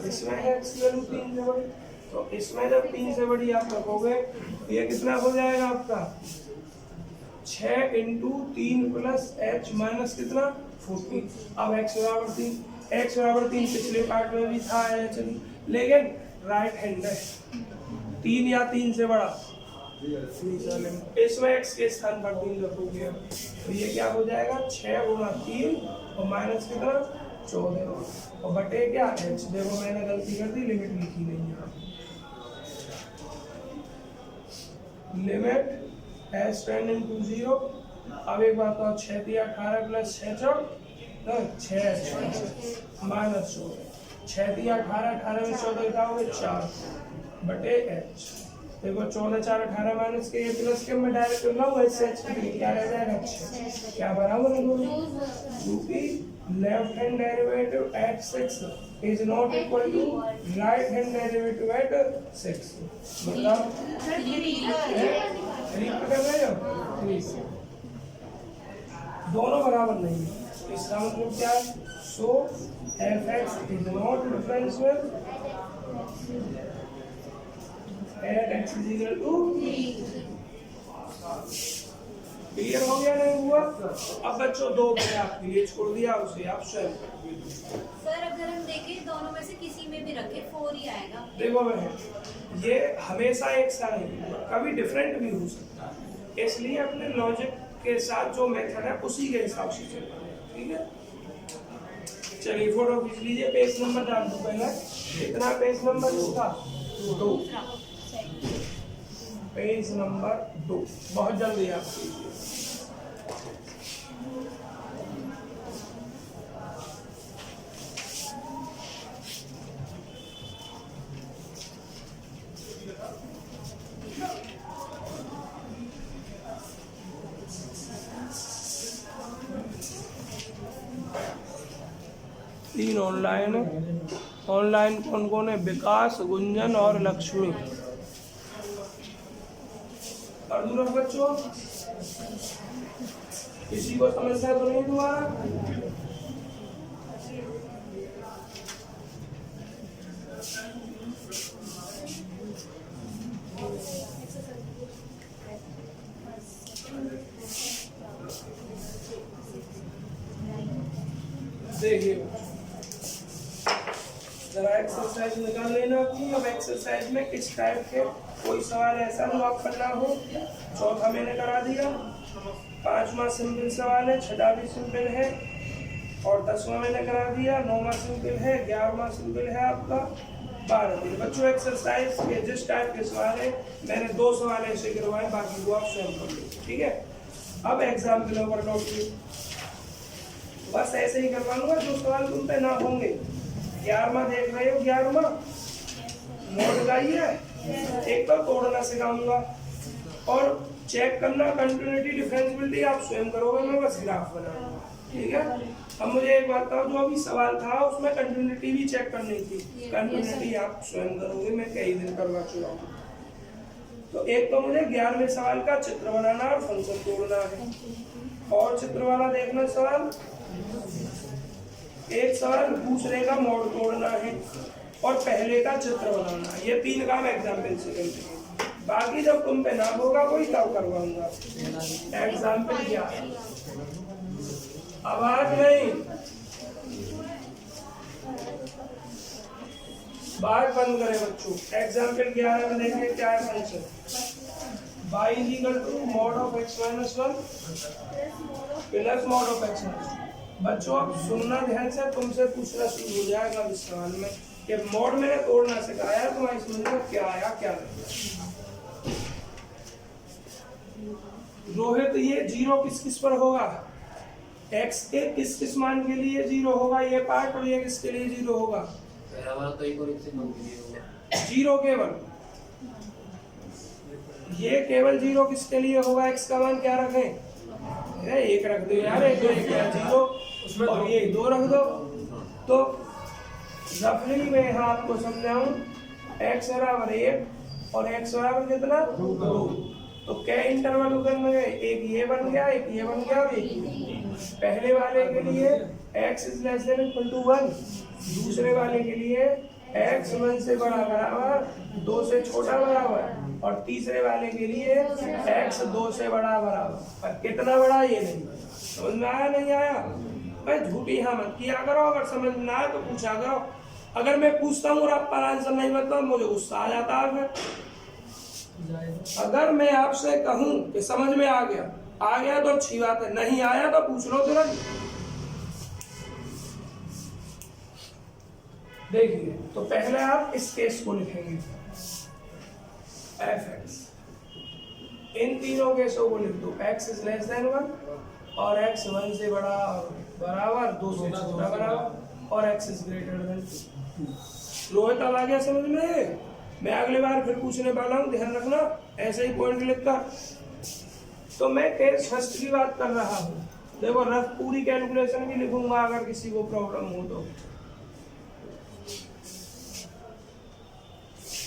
इसमें x की वैल्यू 3 से बड़ी, तो इसमें जब 3 से बड़ी आप रखोगे तो ये कितना हो जाएगा आपका 6 इंटू 3 प्लस h माइनस कितना 14। अब x बराबर 3 पिछले पार्ट में भी था लेकिन राइट हैंड है, 3 या 3 से बड़ा, इसमें x के स्थान पर 3 रखोगे, तो ये क्या हो जाएगा 6 गुना 3 और माइनस कितना 14, और बटे क्या h, देखो मैंने गलती कर दी, लिमिट लिखी नहीं है, लिमिट h टेंडिंग टू 0। अब एक बात तो 6 दिया 18 प्लस 6 माइनस 6 दिया 18 में 14 उठाओगे 4 बटे h, देखो 14 4 18 माइनस के ये प्लस के मैं डायरेक्ट कर रहा हूँ, इससे क्या रह जाएगा 6, क्या बराबर है क्योंकि left hand derivative at 6 is not equal to right hand derivative at 6, मतलब 3 कर रहे हो, दोनों बराबर नहीं है, इसका मतलब क्या है, सो fx is not differential at x is equal to clear हो गया नहीं हुआ? अब बच्चों दो मैंने आपके लिए छोड़ दिया, उसे आप स्वयं सर अगर हम देखें दोनों में से किसी में भी रखें 4 ही आएगा। देखो बहन, ये हमेशा एक सा नहीं होगा, कभी डिफरेंट भी हो सकता है, इसलिए अपने लॉजिक के साथ जो मेथड है उसी के हिसाब से चलना है। ठीक है, चलिए फोटो खींच लीजिए। पेज नंबर डाल दो पहले। कितना पेज नंबर इसका? 2। पेज नंबर 2 बहुत जल्दी आप कीजिए। तीन ऑनलाइन कौन कौन है? विकास, गुंजन और लक्ष्मी। और दूसरा बच्चों किसी को समस्या तो नहीं हुआ? देखिए जरा एक्सरसाइज निकाल लेना अपनी। अब एक्सरसाइज में किस टाइप के कोई सवाल ऐसा लॉक करना हो। चौथा मैंने करा दिया, 5वां सिंपल सवाल है, 6वां भी सिंपल है और 10वां मैंने करा दिया, 9वां सिंपल है, 11वां सिंपल है आपका, 12। बच्चों एक्सरसाइज के जिस टाइप के सवाल है मैंने 2 सवाल ऐसे करवाए, बाकी वो आप स्वयं कर लो। ठीक है, अब एग्जाम के ऊपर नोट बस ऐसे ही करवा लूंगा जो सवाल तुम पे ना होंगे। 11वां देख रहे हो? 11वां नोट लगाइए। एक तो तोड़ना सिखाऊंगा और चेक करना, कंटिन्यूटी डिफरेंशियबिलिटी आप स्वयं करोगे, मैं बस ग्राफ बनाऊंगा। ठीक है, अब मुझे एक बात बताओ, जो अभी सवाल था उसमें कंटिन्यूटी भी चेक करनी थी, कंटिन्यूटी आप स्वयं करोगे, मैं कई दिन करवा चुका हूँ। तो एक तो मुझे 11वें सवाल का चित्र बनाना और फंक्शन तोड़ना है, और चित्र वाला देखना सवाल, एक सवाल दूसरे का मोड तोड़ना है और पहले का चित्र बनाना है। ये 3 काम एग्जाम्पल से करते हैं, बाकी जब तुम पे ना होगा कोई तब करवाऊंगा। एग्जाम्पल क्या है? आवाज नहीं, बात बंद करें बच्चों। एग्जाम्पल 11 में देखें क्या है function. y is equal to mod of x minus 1 plus mod of x minus 1। बच्चों अब सुनना ध्यान से, तुमसे पूछना शुरू हो जाएगा इस सवाल में कि मोड मैंने तोड़ना सिखाया, तुम्हारी समझ में क्या आया क्या नहीं। रोहित ये 0 किस किस पर होगा? x के किस किस मान के लिए 0 होगा ये पार्ट, और ये किसके लिए 0 होगा? तो एक और एक से कम के लिए होगा 0 केवल। ये केवल 0 किसके लिए होगा? x का मान क्या रखें? 1 रख दो यार, 1 क्या 0 और ये 2 रख दो। तो रफली मैं यहाँ आपको समझाऊं, x बराबर 1 और x बराबर कितना? 2। तो क्या इंटरवल बन गए? एक ये बन गया, एक ये बन गया, और एक पहले वाले के लिए x is less than equal to 1, दूसरे वाले के लिए x 1 से बड़ा बराबर 2 से छोटा बराबर, और तीसरे वाले के लिए x 2 से बड़ा बराबर। पर कितना बड़ा ये नहीं समझ में आया? नहीं आया? भाई झूठी हाँ मत किया करो, अगर समझ में आए तो पूछा करो। अगर मैं पूछता हूँ और आप पर आंसर नहीं बताओ मुझे गुस्सा आ जाता है। अगर मैं आपसे कहूँ कि समझ में आ गया तो अच्छी बात है, नहीं आया तो पूछ लो तुरंत। देखिए तो पहले आप इस केस को लिखेंगे fx, इन तीनों केसों को लिख दो। x इज लेस देन 1 और x 1 से बड़ा बराबर 2 से छोटा बराबर और x is greater then 2। Rohit अब आ गया समझ में? मैं अगली बार फिर पूछने वाला हूँ, ध्यान रखना ऐसे ही पॉइंट लिखकर। तो मैं केस फर्स्ट की बात कर रहा हूँ। देखो रफ पूरी कैलकुलेशन भी लिखूंगा अगर किसी को प्रॉब्लम हो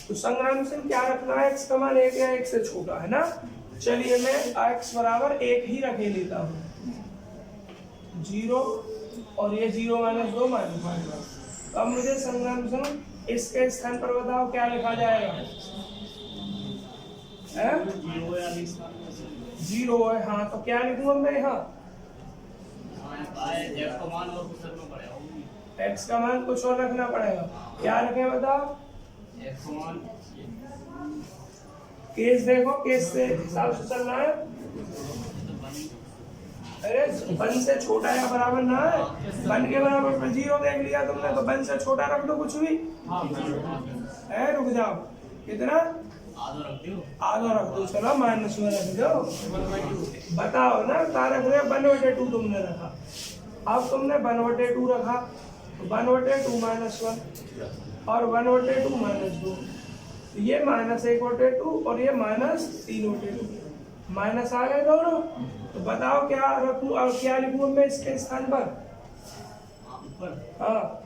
तो संग्राम सिंह क्या रखना है? x का मान 1 या 1 से छोटा है ना। चलिए मैं x बराबर 1 ही रखे लेता हूँ, 0 और ये 0 माइनस 2 माइनस 5। अब मुझे संग्राम सिंह इसके स्थान पर बताओ क्या लिखा जाएगा? 0 है। हाँ तो क्या लिखूंगा मैं यहाँ? एक्स का मान और कुछ रखना पड़ेगा। x का मान कुछ और रखना पड़ेगा। क्या रखें बताओ? एक्स का मान केस देखो, केस से हिसाब से चलना है। अरे 1 से छोटा या बराबर ना है। 1 के बराबर पर 0 देख लिया तुमने, तो 1 से छोटा रख दो कुछ भी है। रुक जाओ, कितना? आधा रख दो। चलो -1 रख दो। बताओ ना, तारक ने 1/2 तुमने रखा। अब तुमने 1/2 रखा तो 1/2 -1 और 1/2 -2, तो ये -1/2 और ये -3/2 माइनस आ गए दोनों। तो बताओ क्या रखूं और क्या लिखूं मैं इसके स्थान पर? हाँ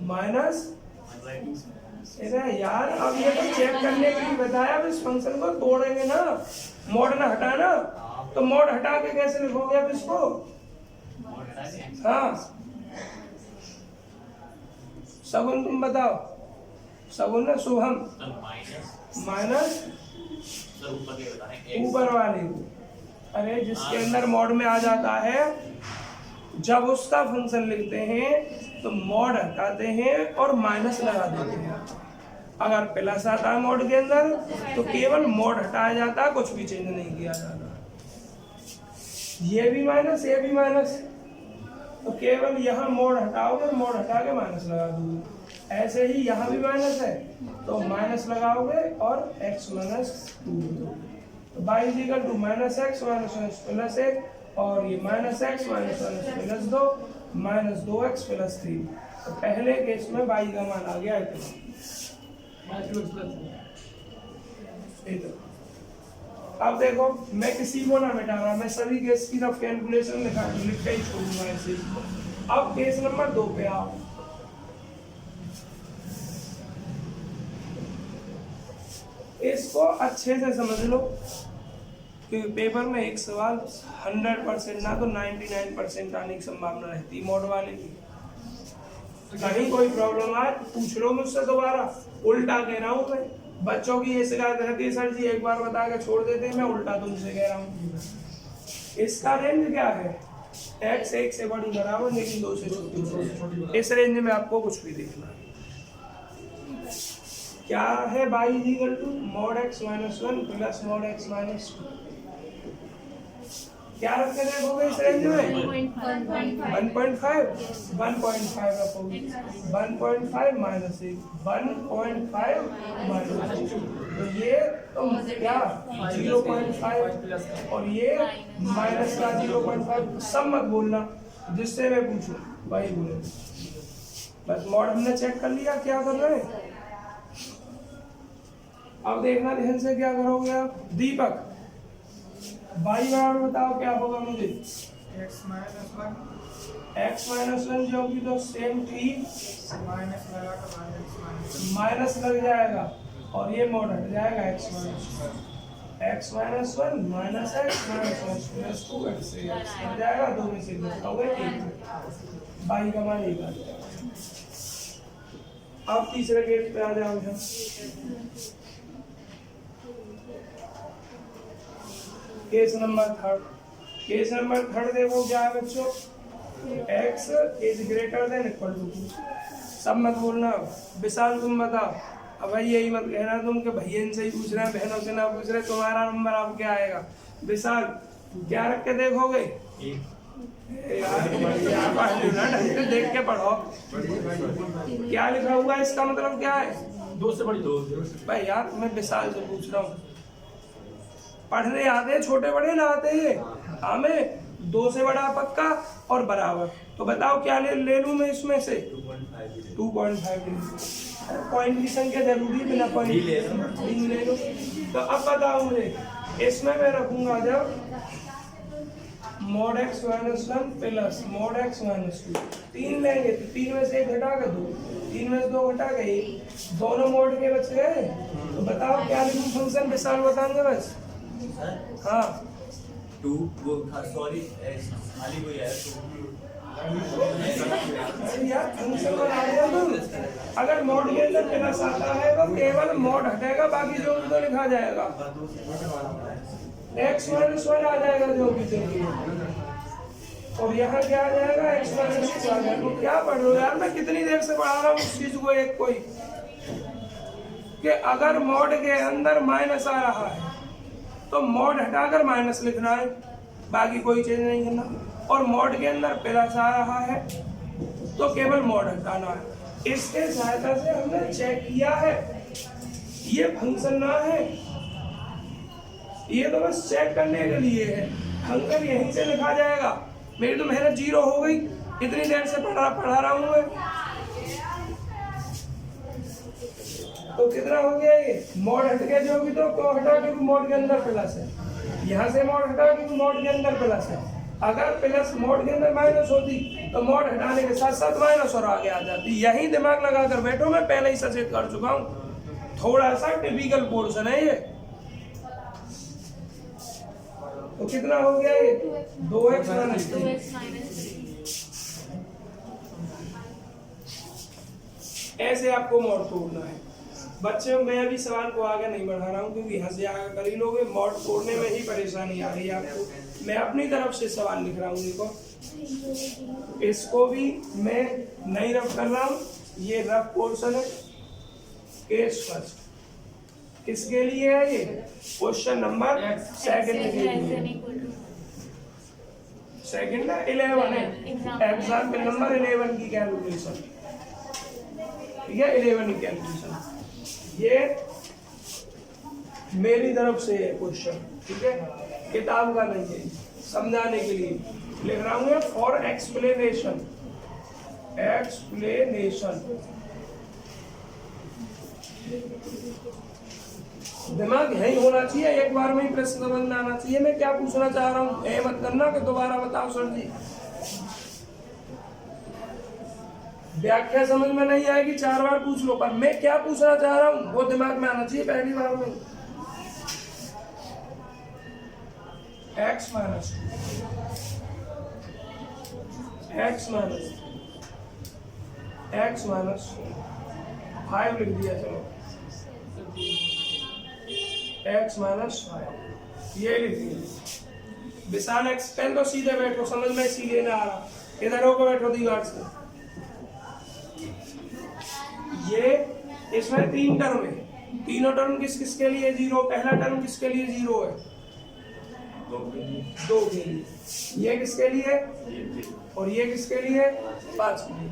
माइनस। अरे यार अब ये तो चेक करने के लिए बताया, अब इस फंक्शन को तोड़ेंगे ना, मॉड ना हटाना। तो मॉड हटा के कैसे लिखोगे अब इसको? हाँ सगुन तुम बताओ। सगुन ना शुभम माइनस ऊपर वाले। अरे जिसके अंदर मॉड में आ जाता है, जब उसका फंक्शन लिखते हैं तो मॉड हटाते हैं और माइनस लगा देते हैं। अगर प्लस आता है मॉड के अंदर तो केवल मॉड हटाया जाता है, कुछ भी चेंज नहीं किया जाता। ये भी माइनस, ये भी माइनस, तो केवल यहाँ मोड हटाओगे, मोड हटा के माइनस लगा दोगे। ऐसे ही यहाँ भी माइनस है तो माइनस लगाओगे और x -2। तो y = -x -1 +1 और ये -x -1 +2 -2x +3। तो पहले केस में y का मान आ गया इतना। अब देखो मैं किसी को ना मिटा रहा, मैं सभी केस की रफ कैलकुलेशन लिख के ही छोड़ूंगा ऐसे ही। अब केस नंबर 2 पे आओ। इसको अच्छे से समझ लो, क्योंकि पेपर में एक सवाल 100% ना तो 99% आने की संभावना रहती है मॉड वाले की। कहीं कोई प्रॉब्लम आए पूछ लो मुझसे दोबारा। उल्टा कह रहा हूँ मैं, बच्चों की ये शिकायत रहती है सर जी एक बार बता के छोड़ देते हैं, मैं उल्टा तुमसे कह रहा हूँ। इसका रेंज क्या है? x 1 से बड़ी बराबर लेकिन 2 से छोटी। इस रेंज में आपको कुछ भी देखना है। क्या है? y = mod x -1 + mod x -2। क्या रख के देखोगे इस रेंज में? 1.5 रखोगे। 1.5 - 1 1.5 - तो ये तो क्या 0.5 और ये माइनस का 0.5। सब मत बोलना, जिससे मैं पूछूं वही बोले। बस मॉड हमने चेक कर लिया क्या कर रहे हैं। अब देखना ध्यान से क्या करोगे आप। दीपक y बराबर बताओ क्या होगा मुझे? x -1 जो कि तो सेम ठीक माइनस लगा कर माइनस लग जाएगा और ये मॉड हट जाएगा x -1 x -2 से हट जाएगा, 2 में से हो गए 1। y का मान 1 आ जाएगा। अब तीसरे केस पे आ जाओ। Case number 3। केस नंबर 3 देखो क्या है बच्चों? x > 2। सब मत बोलना। विशाल तुम बताओ। अब भाई यही मत कहना तुम कि भैया से ही पूछ रहे हैं, बहनों से ना पूछ रहे। तुम्हारा नंबर अब क्या आएगा? विशाल क्या रख के देखोगे? यार देख के पढ़ो क्या लिखा हुआ है, इसका मतलब क्या है? 2 से बड़ी 2। भाई यार मैं विशाल से पूछ रहा हूँ, पढ़ने आते हैं छोटे बड़े ना आते हैं हमें। 2 से बड़ा पक्का और बराबर। तो बताओ क्या ले लूं मैं इसमें से? 2.5। पॉइंट की संख्या जरूरी, बिना पॉइंट ले लो। तो अब बताओ मुझे, इसमें मैं रखूंगा जब mod x -1 + mod x -2। 3 लेंगे तो 3 में से 1 घटा के 2, 3 में से 2 घटा के 1, दोनों मोड के बच गए। तो बताओ क्या लिखूं फंक्शन? विशाल बताएंगे बस। हाँ 2 वो सॉरी खाली कोई है अरे यार फंक्शन बना दिया तुम। अगर मॉड के अंदर प्लस आता है तो केवल मॉड हटेगा, बाकी जो भी तो लिखा जाएगा x माइनस 1 आ जाएगा जो भी चाहिए, और यहाँ क्या आ जाएगा x माइनस 2 आ जाएगा। तो क्या पढ़ रहे हो यार, मैं कितनी देर से पढ़ा रहा हूँ उस चीज को एक कोई, कि अगर मॉड के अंदर माइनस आ रहा है तो मॉड हटाकर माइनस लिखना है, बाकी कोई चीज नहीं करना। और मॉड के अंदर प्लस आ रहा है तो केवल मॉड हटाना है। इसके सहायता से हमने चेक किया है, ये फंक्शन ना है, ये तो बस चेक करने के लिए है। फंक्शन यहीं से लिखा जाएगा। मेरी तो मेहनत जीरो हो गई, इतनी देर से पढ़ा रहा हूँ मैं। तो कितना हो गया ये, मॉड हट गया जो भी, तो क्यों हटा, क्योंकि मॉड के अंदर प्लस है। यहाँ से मॉड हटा क्योंकि मॉड के अंदर प्लस है। अगर प्लस मॉड के अंदर माइनस होती तो मॉड हटाने के साथ साथ माइनस और आगे आ जाती। यही दिमाग लगा कर बैठो, मैं पहले ही सचेत कर चुका हूँ। थोड़ा सा टिपिकल पोर्शन है ये। तो कितना हो गया ये, 2x माइनस 2x minus 3। ऐसे आपको मॉड तोड़ना है। बच्चे मैं अभी सवाल को आगे नहीं बढ़ा रहा हूँ क्योंकि हंस आगे कर ही लोगे, मॉड तोड़ने में ही परेशानी आ रही है आपको। मैं अपनी तरफ से सवाल लिख रहा हूँ, देखो इसको भी मैं नहीं रफ कर रहा हूँ, ये रफ पोर्शन है। केस फर्स्ट किसके लिए है ये, क्वेश्चन नंबर सेकंड के लिए। सेकंड है 11 है, एग्जाम्पल नंबर 11 की कैलकुलेशन, ठीक है 11 की कैलकुलेशन। ये मेरी तरफ से है क्वेश्चन, ठीक है, किताब का नहीं है, समझाने के लिए लिख रहा हूँ। फॉर एक्सप्लेनेशन, दिमाग यही होना चाहिए, एक बार में ही प्रश्न समझ में आना चाहिए। मैं क्या पूछना चाह रहा हूँ, ये मत करना कि दोबारा बताओ सर जी। व्याख्या समझ में नहीं आएगी 4 बार पूछ लो, पर मैं क्या पूछना चाह रहा हूँ वो दिमाग में आना चाहिए पहली बार में। x माइनस 5 लिख दिया, चलो x माइनस 5 ये लिख दिया। विशाल x पेन तो सीधे बैठो, समझ में सीधे ना आ रहा, इधर होकर बैठो दीवार से। ये इसमें 3 टर्म है, तीनों टर्म किस किस के लिए 0, पहला टर्म किसके लिए 0 है, 2 के लिए, ये किसके लिए और ये किसके लिए 5 के लिए।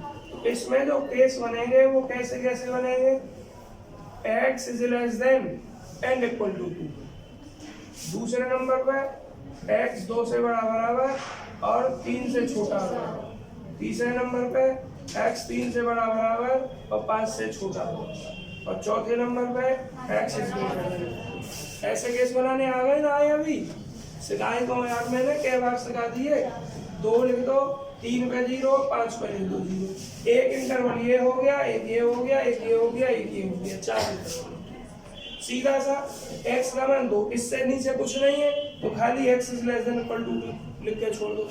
इसमें जो केस बनेंगे वो कैसे कैसे बनेंगे, x is less than and equal to 2। दूसरे नंबर पे x 2 से बड़ा बराबर और 3 से छोटा बराबर। तीसरे नंबर पे x 3 से बड़ा बराबर और 5 से छोटा बराबर। और चौथे नंबर पे x इज ग्रेटर देन। ऐसे केस बनाने आ गए ना, आए अभी सिखाए को यार मैंने कई बार सिखा दिए। 2 लिख दो, 3 पे 0, 5 पे लिख दो 0। एक इंटरवल ये हो गया, एक ये हो गया, एक ये हो गया, एक ये हो गया, 4 इंटरवल सीधा सा। x का मान 2, इससे नीचे कुछ नहीं है तो खाली x is less than equal to लिख के छोड़ दो।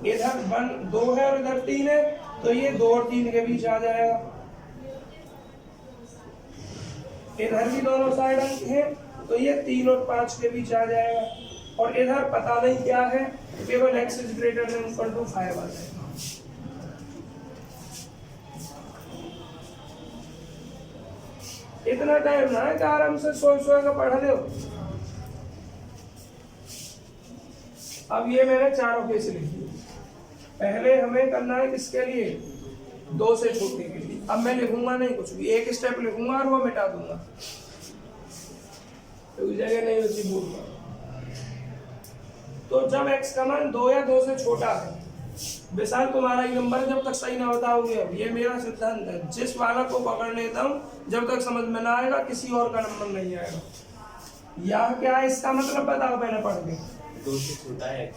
इधर 2 है और इधर 3 है तो ये 2 और 3 के बीच आ जाएगा। इधर भी दोनों साइड अंक है तो ये 3 और 5 के बीच आ जाएगा। और इधर पता नहीं क्या है, केवल x is greater than equal to 5 आ जाएगा। इतना टाइम ना है कि आराम से सोच का पढ़ लो। अब ये मैंने चारों केस लिख दिए। पहले हमें करना है किसके लिए, 2 से छोटे के लिए। अब मैं लिखूंगा नहीं कुछ भी, एक स्टेप लिखूंगा और वो मिटा दूंगा, तो जगह नहीं होती बोलूंगा। तो जब x का मान 2 या 2 से छोटा है, विशाल तुम्हारा ही नंबर जब तक सही ना बताओगे। अब ये मेरा सिद्धांत है, जिस वाला को पकड़ लेता हूँ जब तक समझ में ना आएगा किसी और का नंबर नहीं आएगा। यह क्या है, इसका मतलब बताओ पहले पढ़ के। 2 से छोटा है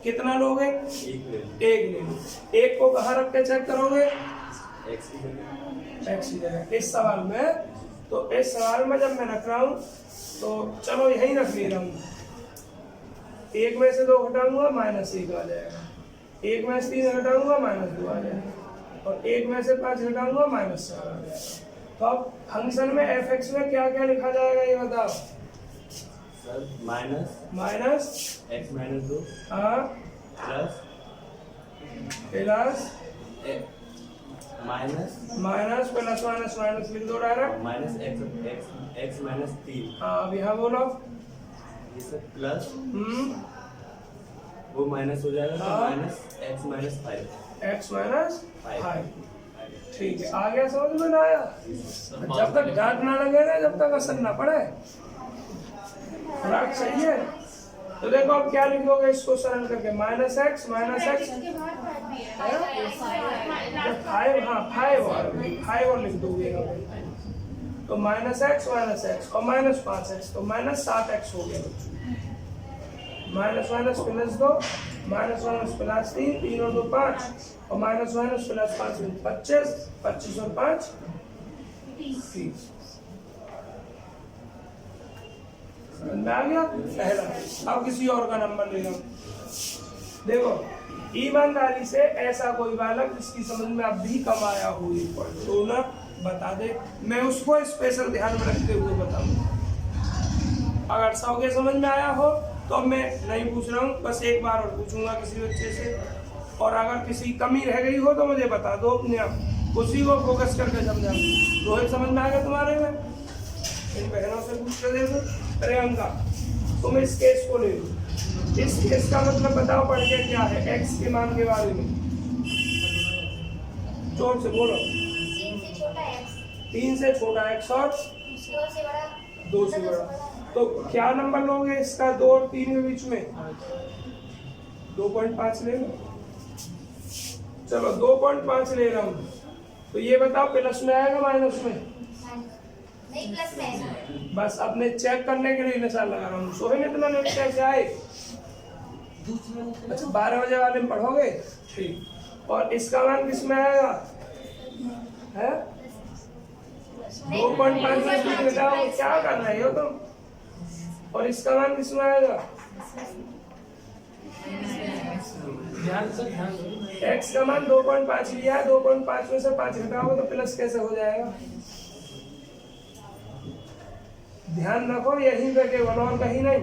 कितना लोगे, 1 ले लो। 1 ले लो। 1 को कहाँ रख के चेक करोगे, x की जगह x की जगह। इस सवाल में, तो इस सवाल में जब मैं रख रहा हूँ तो चलो यहीं रख ले रहा हूँ। 1 में से 2 घटाऊंगा -1 आ जाएगा। 1 में से 3 घटाऊंगा -2 आ जाएगा और 1 में से 5 घटाऊंगा -4 आ जाएगा। तो अब फंक्शन में fx में क्या क्या लिखा जाएगा ये बताओ। Sir minus minus x minus 2 हाँ plus plus minus minus plus minus minus लिख दो डायरेक्ट। माइनस एक्स माइनस 3 हाँ अब यहाँ बोलो। ये सर प्लस वो माइनस हो जाएगा तो हाँ। Minus x minus 5 x minus five. 5 ठीक है आ गया समझ में ना आया। जब तक डांट ना लगे ना जब तक असर ना पड़े राइट सही है। तो देखो अब क्या लिखोगे इसको सरल करके -x -x फाइव हाँ 5 और लिख दोगे तो -x और -5x तो -7x हो गया माइनस प्लस 2 माइनस प्लस 3 3 और 2 5 और माइनस प्लस 5 25 25 और 5 30 समझ में आ गया पहला। अब किसी और का नंबर ले लो। देखो ईमानदारी से ऐसा कोई बालक जिसकी समझ में अब भी कम आया हो तो ना बता दे, मैं उसको स्पेशल ध्यान में रखते हुए बताऊंगा। अगर 100 के समझ में आया हो तो अब मैं नहीं पूछ रहा हूँ, बस एक बार और पूछूंगा किसी बच्चे से। और अगर किसी कमी रह गई हो तो मुझे बता दो अपने आप, उसी को फोकस करके समझा। रोहित समझ में आ गया तुम्हारे में? इन बहनों से पूछ कर दे दो। प्रियंका तुम इस केस को ले लो। इस केस का मतलब बताओ पढ़ के क्या है x के मान के बारे में, जोर से बोलो। 3 से छोटा x और 2 से बड़ा। तो क्या नंबर लोगे इसका 2 और 3 के बीच में? 2.5 ले लो। चलो 2.5 ले रहा हूँ तो ये बताओ प्लस में आएगा माइनस में? नहीं प्लस में। बस अपने चेक करने के लिए निशान लगा रहा हूँ। सोहे में इतना लेट कैसे आए? अच्छा 12 बजे वाले में पढ़ोगे ठीक। और इसका मान किस में आएगा है? 2.5 में बताओ क्या कर रहे हो तुम? और इसका मान किस में आएगा? x का मान 2.5 लिया है, 2.5 में से 5 घटाओगे तो प्लस कैसे हो जाएगा? ध्यान रखो यहीं पे केवल और कहीं नहीं।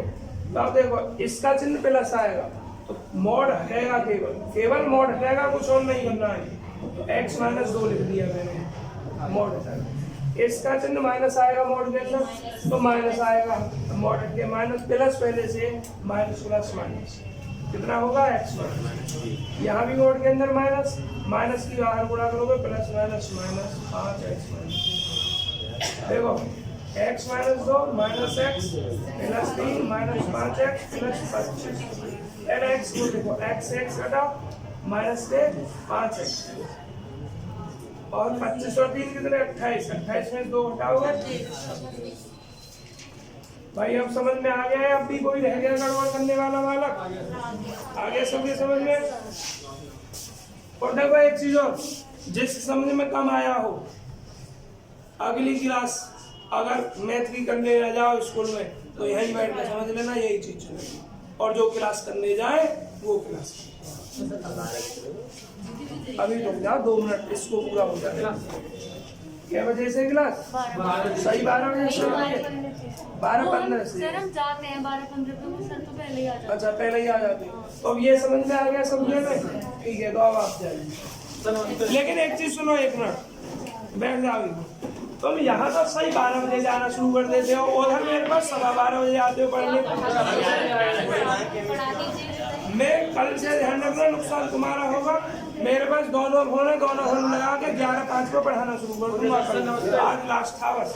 तो अब देखो इसका चिन्ह प्लस आएगा तो मोड हटेगा, केवल मोड हटेगा, कुछ और नहीं करना है। तो x -2 लिख दिया मैंने, मोड हटेगा। इसका चिन्ह माइनस आएगा मोड के अंदर तो माइनस आएगा, मोड हट के माइनस प्लस पहले से माइनस प्लस माइनस कितना होगा x माइनस। यहाँ भी मोड के अंदर माइनस, माइनस की बाहर गुणा करोगे plus minus minus 5x minus. देखो x -2 -x plus 3 -5x plus 25 add x को देखो x घटा माइनस के 5x और 25 और 3 कितने 28 में 2 घटाओगे भाई। अब समझ में आ गया है? अब भी कोई रह गया गड़बड़ करने वाला बालक? आगे सबके समझ में? और देखो एक चीज और, जिस समझ में कम आया हो अगली क्लास अगर मैथ की करने न जाओ स्कूल में तो यहीं बैठ कर समझ लेना, यही चीज चलेगी। और जो क्लास करने जाए वो क्लास अभी रुक जाओ 2 मिनट, इसको पूरा हो जाएगा। क्या बजे से क्लास? सही 12 बजे से 12:15 से। सर हम जाते हैं 12:15 तो सर तो पहले ही आ जाते हैं। अच्छा पहले ही आ जाते हैं। तो अब ये समझ में आ गया समझे में? ठीक है तो अब आप जाइए। लेकिन एक चीज सुनो, 1 मिनट बैठ जाओगे तुम यहाँ तो सही 12 बजे जाना शुरू कर देते हो, उधर मेरे पास 12:15 बजे आते हो पढ़ने। मैं कल से ध्यान रखना, नुकसान तुम्हारा होगा। मेरे पास दोनों फोन लगा के 11:05 को पढ़ाना शुरू कर दूंगा। आज लास्ट था बस।